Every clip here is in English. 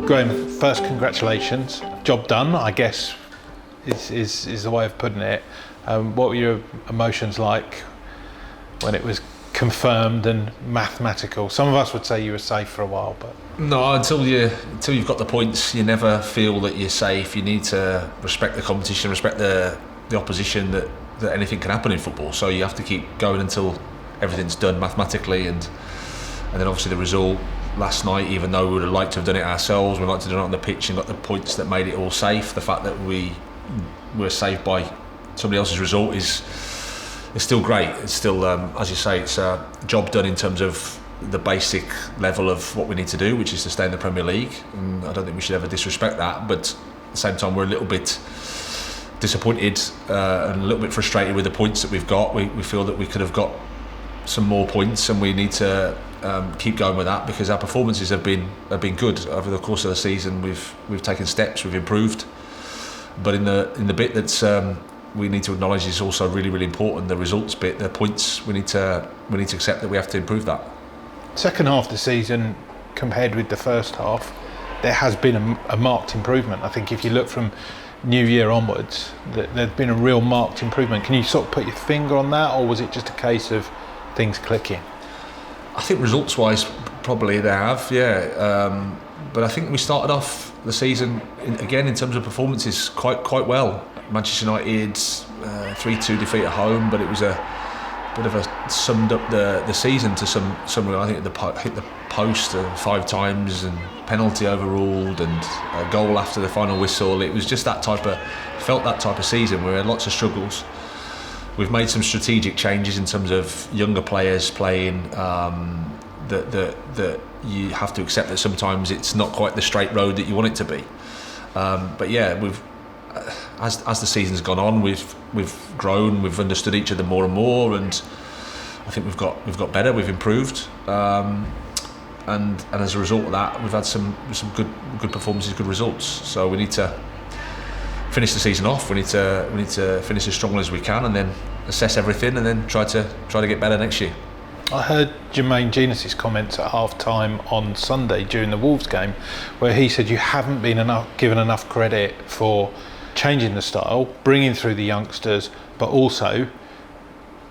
Graham, first congratulations. Job done, I guess, is the way of putting it. What were your emotions like when it was confirmed and mathematical? Some of us would say you were safe for a while, but no, until you've got the points, you never feel that you're safe. You need to respect the competition, respect the opposition, that anything can happen in football. So you have to keep going until everything's done mathematically, and then obviously the result last night, even though we would have liked to have done it ourselves, we'd like to do it on the pitch and got the points that made it all safe. The fact that we were saved by somebody else's result is still great. It's still, as you say, it's a job done in terms of the basic level of what we need to do, which is to stay in the Premier League. And I don't think we should ever disrespect that, but at the same time we're a little bit disappointed and a little bit frustrated with the points that we've got. We feel that we could have got some more points, and we need to keep going with that, because our performances have been good over the course of the season. We've taken steps, we've improved, but in the bit that's we need to acknowledge is also really, really important, the results bit, the points. We need to accept that we have to improve that. Second half of the season compared with the first half, there has been a marked improvement. I think if you look from New Year onwards, there's been a real marked improvement. Can you sort of put your finger on that, or was it just a case of things clicking? I think results-wise, probably they have, yeah. But I think we started off the season again in terms of performances quite well. Manchester United 3-2 defeat at home, but it was a bit of a summed up the season to some. I think hit the post 5 times and penalty overruled and a goal after the final whistle. It was just that type of season where we had lots of struggles. We've made some strategic changes in terms of younger players playing. That you have to accept that sometimes it's not quite the straight road that you want it to be. But yeah, we've as the season's gone on, we've grown, we've understood each other more and more, and I think we've got better, we've improved, and as a result of that, we've had some good performances, good results. So we need to finish the season off. We need to finish as strongly as we can, and then assess everything, and then try to get better next year. I heard Jermaine Genius's comments at half-time on Sunday during the Wolves game, where he said you haven't been given enough credit for changing the style, bringing through the youngsters, but also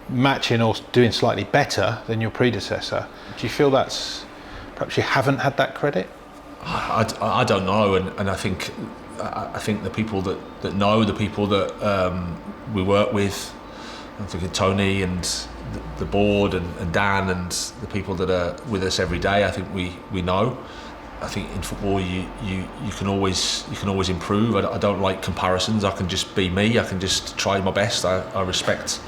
matching or doing slightly better than your predecessor. Do you feel that's perhaps you haven't had that credit? I don't know, and I think the people that know, the people that we work with, I'm thinking Tony and the board and Dan and the people that are with us every day, I think we know. I think in football you can always improve. I don't like comparisons. I can just be me. I can just try my best. I respect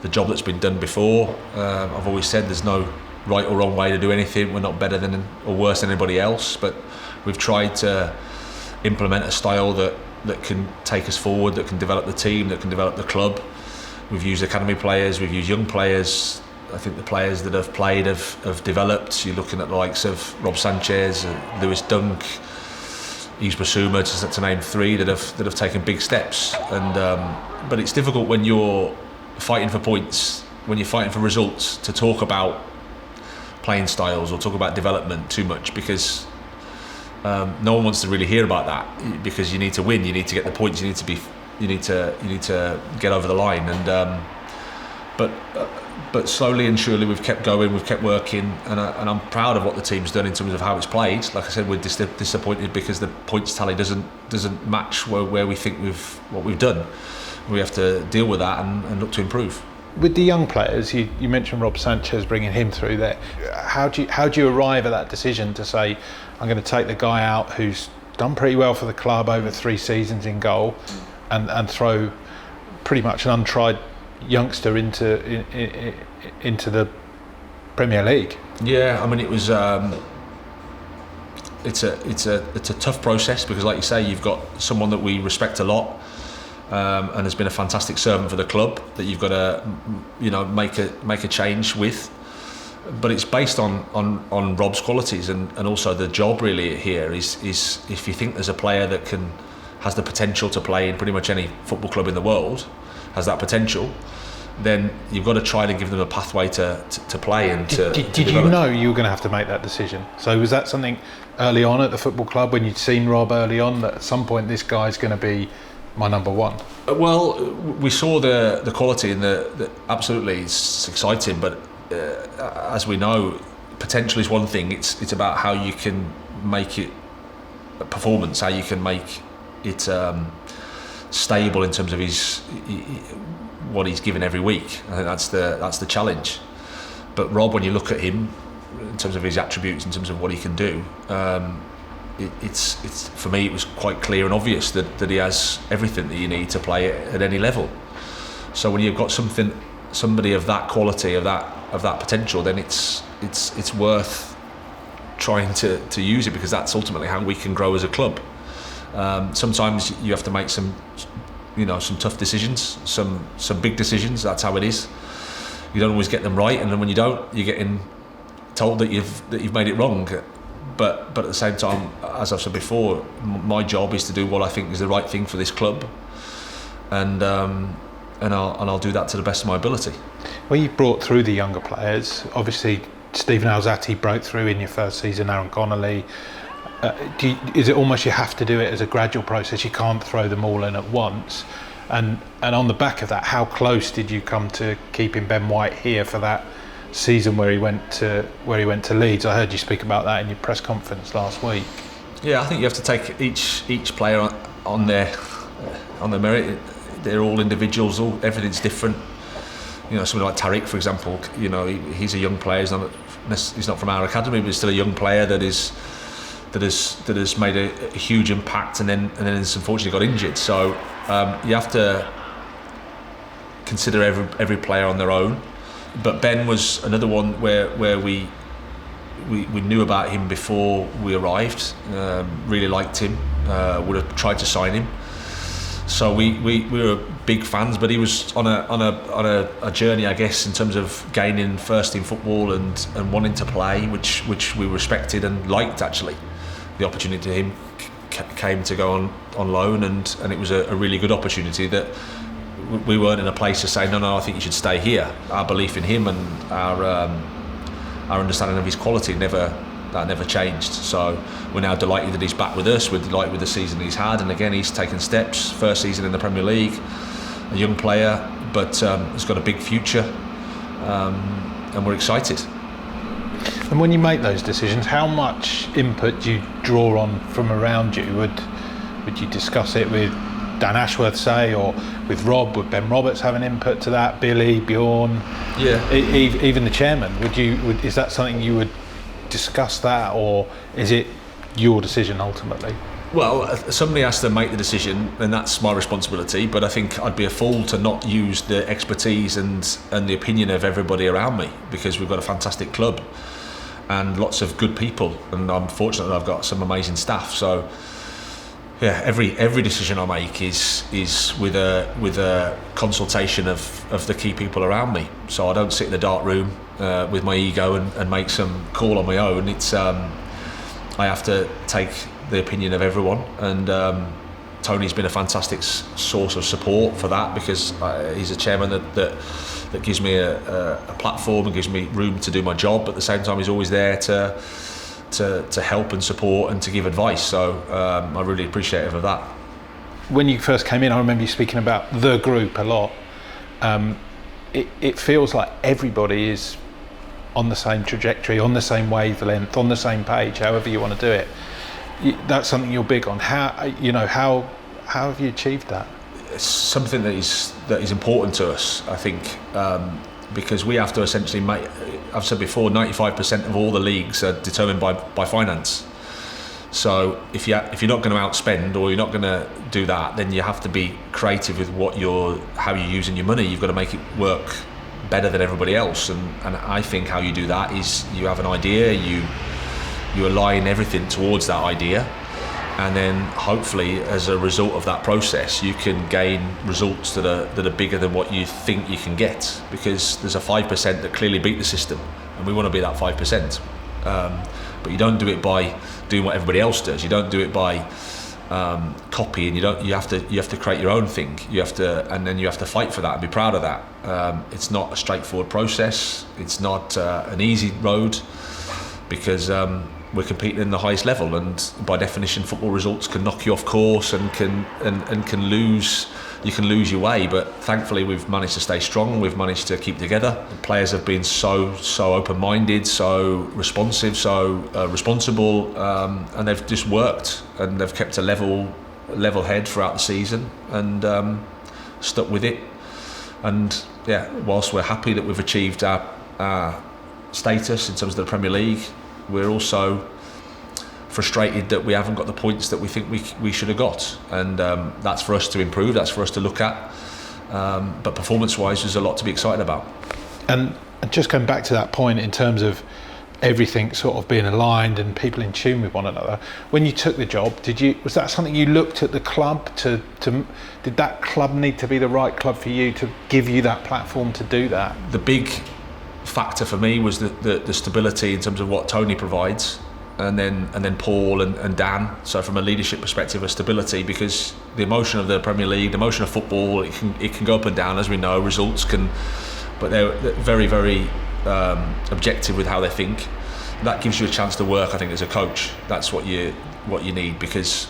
the job that's been done before. I've always said there's no right or wrong way to do anything. We're not better than or worse than anybody else, but we've tried to implement a style that can take us forward, that can develop the team, that can develop the club. We've used academy players, we've used young players. I think the players that have played have developed. You're looking at the likes of Rob Sanchez, Lewis Dunk, Yves Bissouma, to name 3 that have taken big steps. And but it's difficult when you're fighting for points, when you're fighting for results, to talk about playing styles or talk about development too much, because no one wants to really hear about that, because you need to win, you need to get the points, you need to get over the line. And but slowly and surely we've kept going, we've kept working, and I'm proud of what the team's done in terms of how it's played. Like I said, we're disappointed because the points tally doesn't match where we think what we've done. We have to deal with that and look to improve. With the young players, you mentioned Rob Sanchez, bringing him through there. How do you arrive at that decision to say, I'm going to take the guy out who's done pretty well for the club over 3 seasons in goal, and throw pretty much an untried youngster into the Premier League? Yeah, I mean, it was it's a tough process, because like you say, you've got someone that we respect a lot, and has been a fantastic servant for the club, that you've got to make a change with. But it's based on Rob's qualities, and also the job really here is if you think there's a player that has the potential to play in pretty much any football club in the world, has that potential, then you've got to try to give them a pathway to play and Did you know you were going to have to make that decision? So was that something early on at the football club when you'd seen Rob early on that at some point this guy's going to be my number one? Well, we saw the quality and the absolutely it's exciting, but as we know, potential is one thing. It's about how you can make it a performance, how you can make it stable in terms of what he's given every week. I think that's the challenge. But Rob, when you look at him in terms of his attributes, in terms of what he can do, it's for me it was quite clear and obvious that he has everything that you need to play at any level. So when you've got somebody of that quality, of that potential, then it's worth trying to use it, because that's ultimately how we can grow as a club. Sometimes you have to make some tough decisions, some big decisions. That's how it is. You don't always get them right, and then when you don't, you're getting told that you've made it wrong. But at the same time, as I've said before, my job is to do what I think is the right thing for this club, and I'll do that to the best of my ability. Well, you brought through the younger players. Obviously, Stephen Alzati broke through in your first season. Aaron Connolly. Is it almost you have to do it as a gradual process? You can't throw them all in at once. And on the back of that, how close did you come to keeping Ben White here for that season where he went to Leeds? I heard you speak about that in your press conference last week. Yeah, I think you have to take each player on their merit. They're all individuals. Everything's different. Somebody like Tariq, for example. He's a young player. He's not from our academy, but he's still a young player that has made a huge impact, and then has unfortunately got injured. So you have to consider every player on their own. But Ben was another one where we knew about him before we arrived. Really liked him. Would have tried to sign him. So we were big fans, but he was on a journey, I guess, in terms of gaining first team football and wanting to play, which we respected and liked actually. The opportunity to him came to go on loan, and it was a really good opportunity that we weren't in a place to say no, I think you should stay here. Our belief in him and our understanding of his quality never changed. So we're now delighted that he's back with us. We're delighted with the season he's had, and again he's taken steps. First season in the Premier League, a young player, but has got a big future, and we're excited. And when you make those decisions, how much input do you draw on from around you? Would you discuss it with Dan Ashworth, say, or with Rob? Would Ben Roberts have an input to that? Billy, Bjorn? Yeah. Even the chairman? Is that something you would discuss that, or is it your decision ultimately? Well, somebody has to make the decision, and that's my responsibility. But I think I'd be a fool to not use the expertise and the opinion of everybody around me, because we've got a fantastic club and lots of good people, and I'm fortunate that I've got some amazing staff. So yeah, every decision I make is with a consultation of the key people around me. So I don't sit in a dark room with my ego and make some call on my own. It's I have to take the opinion of everyone, and Tony's been a fantastic source of support for that, because he's a chairman that gives me a platform and gives me room to do my job, but at the same time he's always there to help and support and to give advice. So I'm really appreciative of that. When you first came in, I remember you speaking about the group a lot. It feels like everybody is on the same trajectory, on the same wavelength, on the same page, however you want to do it. That's something you're big on. How have you achieved that? It's something that is important to us, I think, because we have to essentially make. I've said before, 95% of all the leagues are determined by finance. So if you're not going to outspend, or you're not going to do that, then you have to be creative with how you're using your money. You've got to make it work better than everybody else, and I think how you do that is you have an idea, you align everything towards that idea, and then hopefully as a result of that process you can gain results that are bigger than what you think you can get, because there's a 5% that clearly beat the system, and we want to be that 5%, but you don't do it by doing what everybody else does. You don't do it by copy, and you have to create your own thing. And then you have to fight for that and be proud of that. It's not a straightforward process. It's not an easy road, because we're competing in the highest level, and by definition, football results can knock you off course and can lose. You can lose your way, but thankfully we've managed to stay strong. We've managed to keep together. The players have been so open-minded, so responsive, so responsible, and they've just worked, and they've kept a level head throughout the season, and stuck with it. And yeah, whilst we're happy that we've achieved our status in terms of the Premier League, we're also frustrated that we haven't got the points that we think we should have got, and that's for us to improve, that's for us to look at, but performance-wise there's a lot to be excited about. And just going back to that point in terms of everything sort of being aligned and people in tune with one another, when you took the job, was that something you looked at the club to did that club need to be the right club for you to give you that platform to do that? The big factor for me was the stability in terms of what Tony provides, and then Paul and Dan. So from a leadership perspective, a stability, because the emotion of the Premier League, the emotion of football, it can go up and down, as we know. Results can, but they're very, very objective with how they think. That gives you a chance to work, I think, as a coach. That's what you need, because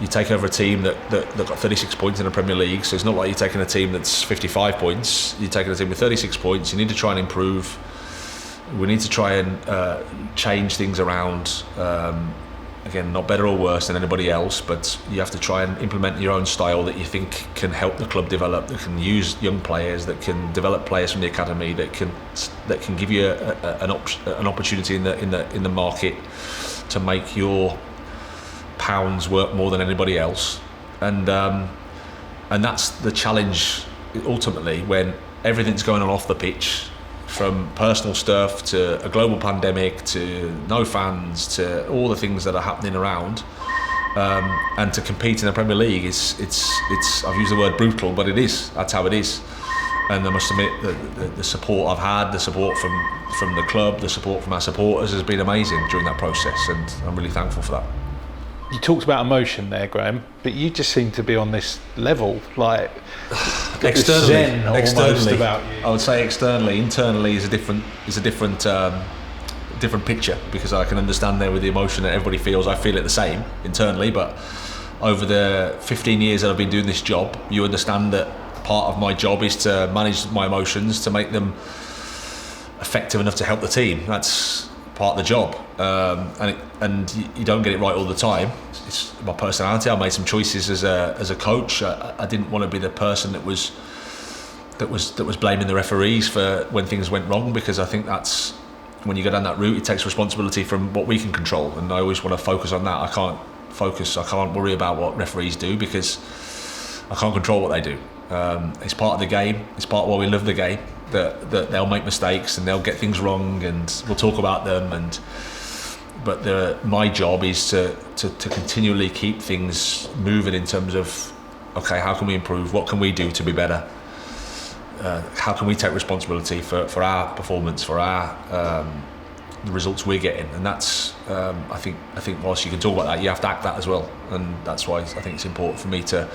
you take over a team that got 36 points in the Premier League. So it's not like you're taking a team that's 55 points. You're taking a team with 36 points. You need to try and improve. We need to try and change things around. Again, not better or worse than anybody else, but you have to try and implement your own style that you think can help the club develop, that can use young players, that can develop players from the academy, that can give you an opportunity in the market to make your pounds work more than anybody else. And that's the challenge ultimately, when everything's going on off the pitch, from personal stuff to a global pandemic to no fans to all the things that are happening around, and to compete in the Premier League, it's I've used the word brutal, but that's how it is. And I must admit the support I've had, the support from the club, the support from our supporters has been amazing during that process, and I'm really thankful for that. You talked about emotion there, Graham, but you just seem to be on this level, like externally about you. I would say externally. Internally is a different picture, because I can understand there with the emotion that everybody feels. I feel it the same internally, but over the 15 years that I've been doing this job, you understand that part of my job is to manage my emotions, to make them effective enough to help the team. That's part of the job, and you don't get it right all the time. It's my personality. I made some choices as a coach. I didn't want to be the person that was blaming the referees for when things went wrong, because I think that's, when you go down that route, it takes responsibility from what we can control, and I always want to focus on that. I can't worry about what referees do, because I can't control what they do. It's part of the game. It's part of why we love the game. That they'll make mistakes and they'll get things wrong, and we'll talk about them. But my job is to continually keep things moving in terms of, okay, how can we improve? What can we do to be better? How can we take responsibility for our performance, for our the results we're getting? And that's I think whilst you can talk about that, you have to act that as well. And that's why I think it's important for me to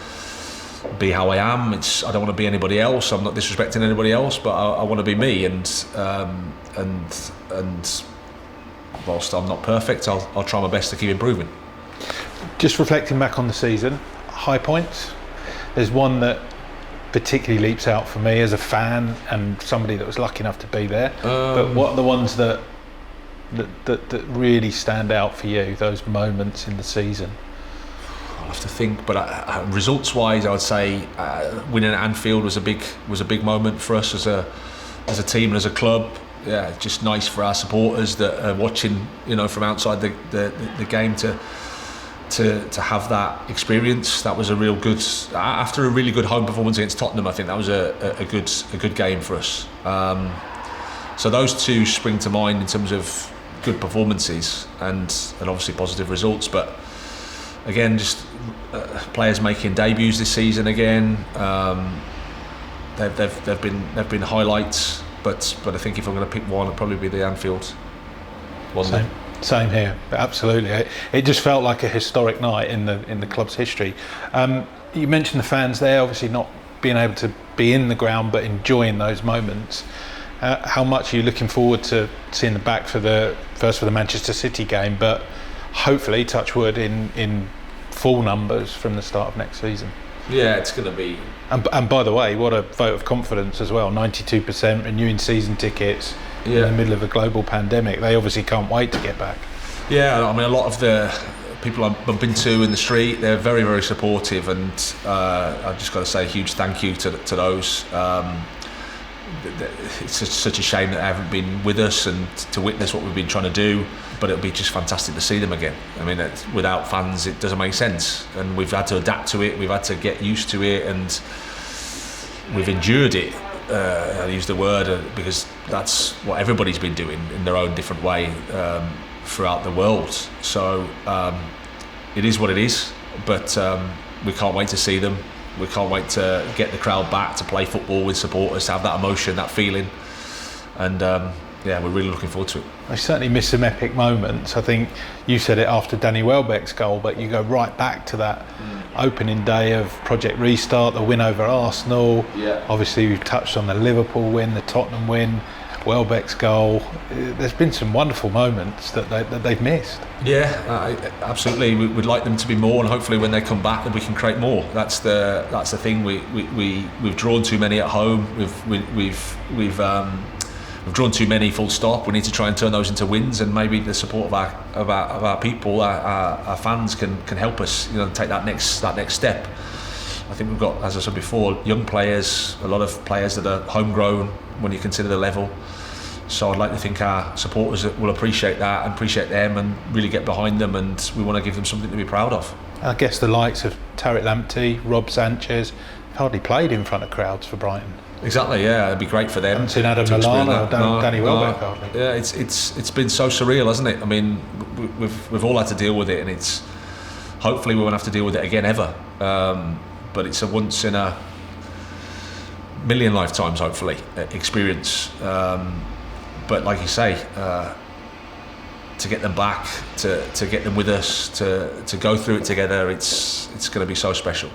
be how I am. I don't want to be anybody else. I'm not disrespecting anybody else, but I want to be me. And whilst I'm not perfect, I'll try my best to keep improving. Just reflecting back on the season, high points. There's one that particularly leaps out for me as a fan and somebody that was lucky enough to be there. But what are the ones that really stand out for you? Those moments in the season. I'll have to think, but results-wise, I would say winning at Anfield was a big moment for us as a team and as a club. Yeah, just nice for our supporters that are watching, from outside the game to have that experience. That was a real good, after a really good home performance against Tottenham. I think that was a good game for us. So those two spring to mind in terms of good performances and obviously positive results, but. Again, just players making debuts this season again. They've been highlights, but I think if I'm going to pick one, it'd probably be the Anfield one. Same here, absolutely. It just felt like a historic night in the club's history. You mentioned the fans there, obviously not being able to be in the ground but enjoying those moments. How much are you looking forward to seeing them back for the Manchester City game, but hopefully, touch wood, in full numbers from the start of next season? Yeah, it's going to be. And by the way, what a vote of confidence as well. 92% renewing season tickets in the middle of a global pandemic. They obviously can't wait to get back. Yeah, I mean, a lot of the people I bump into in the street, they're very, very supportive, and I've just got to say a huge thank you to those. It's such a shame that they haven't been with us and to witness what we've been trying to do, but it'll be just fantastic to see them again. I mean, without fans it doesn't make sense, and we've had to adapt to it, we've had to get used to it, and we've endured it. I use the word because that's what everybody's been doing in their own different way throughout the world. So it is what it is, but we can't wait to see them. We can't wait to get the crowd back, to play football with supporters, to have that emotion, that feeling, and we're really looking forward to it. I certainly miss some epic moments. I think you said it after Danny Welbeck's goal, but you go right back to that opening day of Project Restart, the win over Arsenal. Yeah. Obviously, we've touched on the Liverpool win, the Tottenham win, Welbeck's goal. There's been some wonderful moments that they've missed. Yeah, absolutely. We'd like them to be more, and hopefully when they come back, that we can create more. That's the thing. We've drawn too many at home. We've drawn too many. Full stop. We need to try and turn those into wins, and maybe the support of our people, our fans, can help us. Take that next step. I think we've got, as I said before, young players, a lot of players that are homegrown when you consider the level. So I'd like to think our supporters will appreciate that and appreciate them and really get behind them, and we want to give them something to be proud of. I guess the likes of Tariq Lamptey, Rob Sanchez hardly played in front of crowds for Brighton. Exactly, yeah, it'd be great for them. I haven't seen Adam Lallana or Danny Welbeck hardly. Yeah, it's been so surreal, hasn't it? I mean, we've all had to deal with it, and it's hopefully we won't have to deal with it again ever. But it's a once in a million lifetimes, hopefully, experience. But like you say, to get them back, to get them with us, to go through it together, it's going to be so special.